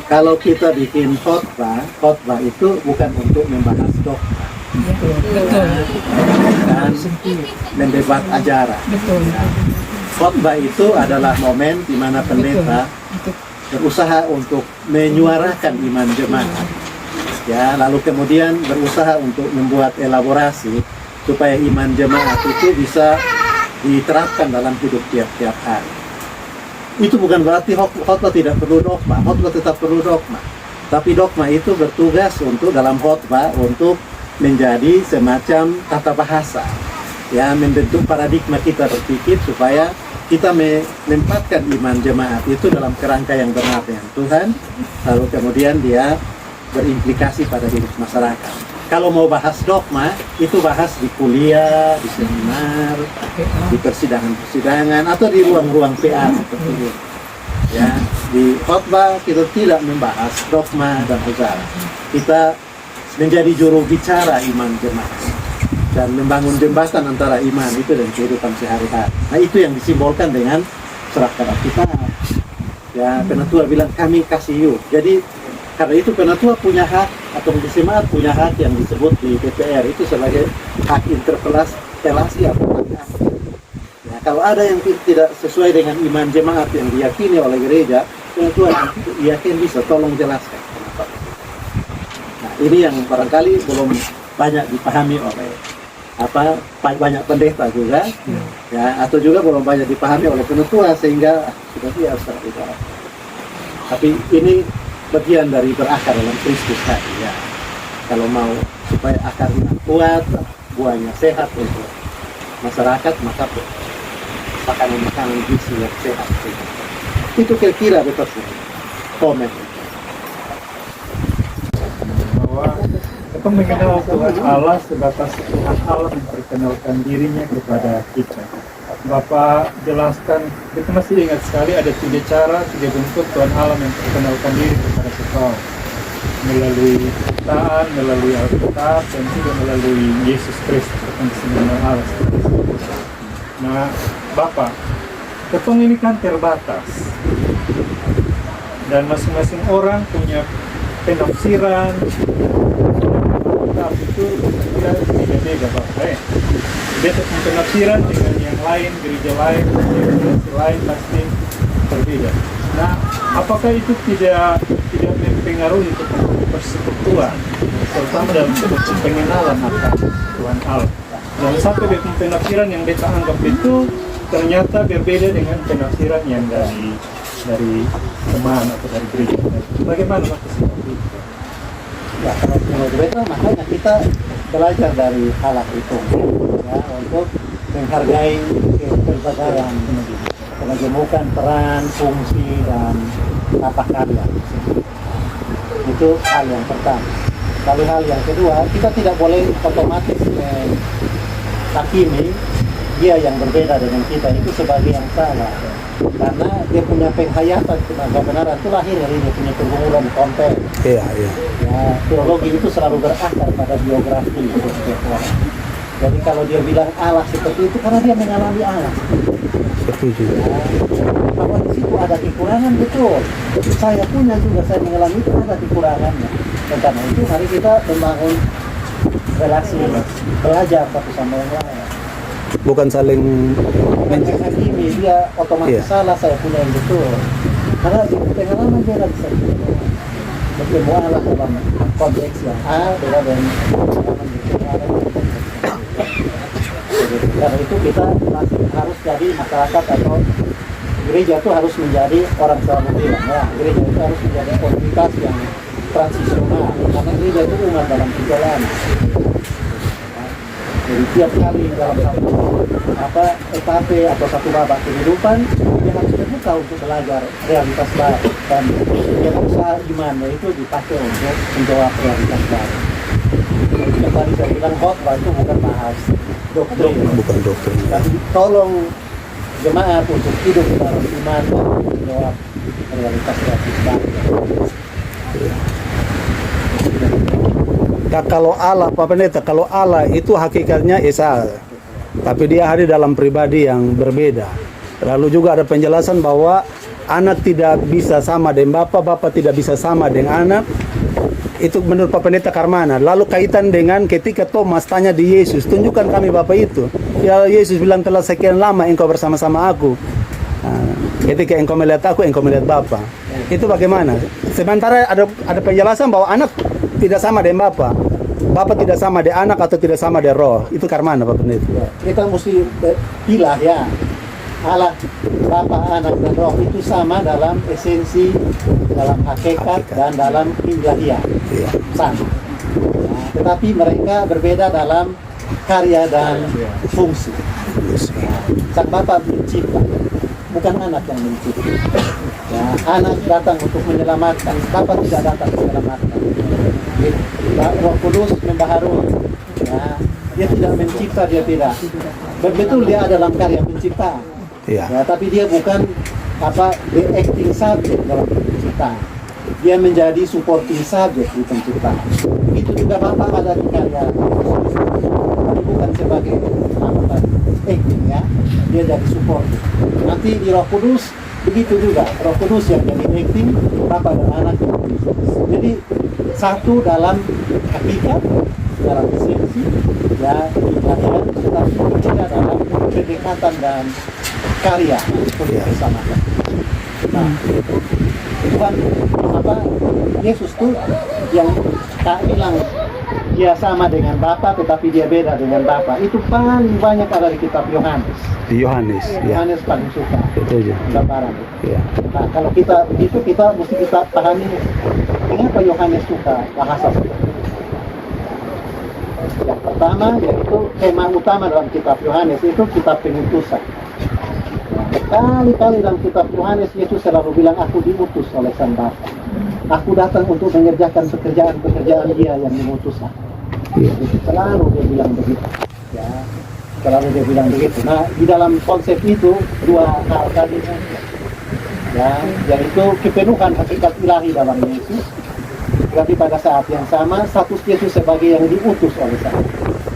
Kalau kita bikin khotbah itu bukan untuk membahas dogma, dan mendebat ajaran. Khotbah itu adalah momen di mana pendeta berusaha untuk menyuarakan iman jemaat, ya, lalu kemudian berusaha untuk membuat elaborasi supaya iman jemaat itu bisa diterapkan dalam hidup tiap-tiap hari. Itu bukan berarti khotbah tidak perlu dogma, khotbah tetap perlu dogma. Tapi dogma itu bertugas untuk dalam khotbah untuk menjadi semacam tata bahasa, ya, membentuk paradigma kita berpikir supaya kita menempatkan iman jemaat itu dalam kerangka yang benar dengan Tuhan, lalu kemudian dia berimplikasi pada hidup masyarakat. Kalau mau bahas dogma, itu bahas di kuliah, di seminar, di persidangan-persidangan, atau di ruang-ruang PA seperti itu. Ya, di khotbah kita tidak membahas dogma dan ajaran. Kita menjadi juru bicara iman jemaat dan membangun jembatan antara iman itu dan kehidupan sehari-hari. Nah, itu yang disimbolkan dengan surat Alkitab. Ya, penatua bilang kami kasih you. Jadi karena itu penatua punya hak atau jemaat punya hak yang disebut di DPR itu sebagai hak interpelasi atau hak angket. Ya, kalau ada yang tidak sesuai dengan iman jemaat yang diyakini oleh gereja, penatua yakin bisa tolong jelaskan kenapa. Nah, ini yang barangkali belum banyak dipahami oleh banyak pendeta juga, ya, atau juga belum banyak dipahami oleh penatua sehingga sudah biasa bicara. Tapi ini bagian dari berakar dalam Kristus tadi, ya. Kalau mau supaya akarnya kuat, buahnya sehat untuk masyarakat, maka makanan gizi yang sehat. Itu kira-kira betul komen. Bahwa kita mengenal Tuhan Allah sebatas Tuhan Allah memperkenalkan dirinya kepada kita. Bapak jelaskan, kita masih ingat sekali ada 3 cara, 3 bentuk Tuhan Allah memperkenalkan diri kepada kita, melalui ciptaan, melalui Alkitab, dan juga melalui Yesus Kristus yang disebut Allah. Nah, Bapak, ketong ini kan terbatas, dan masing-masing orang punya penafsiran. Itu kita beda-beda, Bapak. Beda penafsiran dengan yang lain, gereja lain, organisasi lain pasti berbeda. Nah, apakah itu tidak mempengaruhi untuk persekutuan, terutama dalam pengenalan akan Tuhan Allah? Dan satu penafsiran yang kita anggap itu ternyata berbeda dengan penafsiran yang dari teman atau dari gereja. Bagaimana Bapak seperti itu? Ya, kalau menurut beta makanya kita belajar dari halak itu, ya, untuk menghargai keberadaan, menemukan peran, fungsi dan apa karya. Itu hal yang pertama. Lalu hal yang kedua, kita tidak boleh otomatis menghakimi dia yang berbeda dengan kita itu sebagai yang salah, karena dia punya penghayatan kebenaran itu lahir dari dia punya pergumulan konteks. Iya. Ya, teologi itu selalu berakar pada biografi setiap orang. Jadi kalau dia bilang Allah seperti itu karena dia mengalami Allah. Setuju. Ya, bahwa di situ ada kekurangan, betul. Saya punya juga, saya mengalami itu ada kekurangannya. Dan karena itu mari kita membangun relasi, belajar satu sama yang lain. Bukan saling menghakimi dia otomatis salah, saya punya yang betul. Karena di pengalaman dia nggak bisa bertemu Allah dalam konteks yang A beda dengan pengalaman di karena itu kita masih harus jadi masyarakat atau gereja itu harus menjadi, orang selalu bilang ya, gereja itu harus menjadi komunitas yang transisional, karena gereja itu umat dalam perjalanan. Jadi tiap kali dalam satu etape atau satu babak kehidupan dia harus terbuka untuk belajar realitas baru, dan yang usaha imannya itu dipakai untuk menjawab realitas baru. Yang tadi saya bilang khotbah itu bukan bahas doktrin, bukan doktrin, tapi tolong jemaat untuk hidup dalam iman dan menjawab realitas baru. Nah, kalau Allah, Pak Pendeta, kalau Allah itu hakikatnya Esa, tapi dia hadir dalam pribadi yang berbeda. Lalu juga ada penjelasan bahwa anak tidak bisa sama dengan Bapa tidak bisa sama dengan anak. Itu menurut Pak Pendeta Karmana. Lalu kaitan dengan ketika Thomas tanya di Yesus, tunjukkan kami Bapa itu. Ya Yesus bilang, telah sekian lama engkau bersama-sama aku. Nah, ketika engkau melihat aku, engkau melihat Bapa. Itu bagaimana? Sementara ada penjelasan bahwa anak tidak sama dengan Bapa tidak sama dengan anak atau tidak sama dengan roh. Itu Karmana Pak Pendeta. Ya, kita mesti pilah ya. Allah, Bapa, Anak, dan Roh itu sama dalam esensi, dalam hakikat, dan dalam ilahiyah. Iya. Sama. Nah, tetapi mereka berbeda dalam karya dan fungsi. Nah, sang Bapa mencipta, bukan anak yang mencipta. Ya, anak datang untuk menyelamatkan, Bapa tidak datang menyelamatkan. Roh Kudus membaharui. Ya, dia tidak mencipta, dia tidak. Betul dia dalam karya penciptaan. Iya. Ya, tapi dia bukan the acting subject dalam penciptaan. Dia menjadi supporting subject di penciptaan. Itu juga Bapak ada di karya, tapi bukan sebagai acting ya. Dia jadi supporting. Nanti di Roh Kudus begitu juga. Roh Kudus yang jadi acting, Bapak dan Anak yang jadi. Jadi satu dalam hakikat, dalam esensi, ya ilahiyah, tetapi berbeda dalam pendekatan dan karya untuk bersamakan. Nah, Tuhan Yesus tuh yang tak bilang dia sama dengan Bapa tetapi dia beda dengan Bapa. Itu paling banyak ada di kitab Yohanes. Di Yohanes. Ya. Yohanes paling suka Itu aja. gambaran. Ya. Nah, kalau kita begitu kita mesti kita pahami kenapa Yohanes suka bahasa seperti itu. Yang pertama yaitu tema utama dalam kitab Yohanes itu kitab pengutusan. Kali-kali dalam kitab Yohanes Yesus selalu bilang, aku diutus oleh Sang Bapa. Aku datang untuk mengerjakan pekerjaan dia yang mengutus aku. Selalu dia bilang begitu. Ya, selalu dia bilang begitu. Nah, di dalam konsep itu dua hal tadi saja. Ya, yaitu kepenuhan hakikat ilahi dalam Yesus. Berarti pada saat yang sama status Yesus sebagai yang diutus oleh Sang Bapa.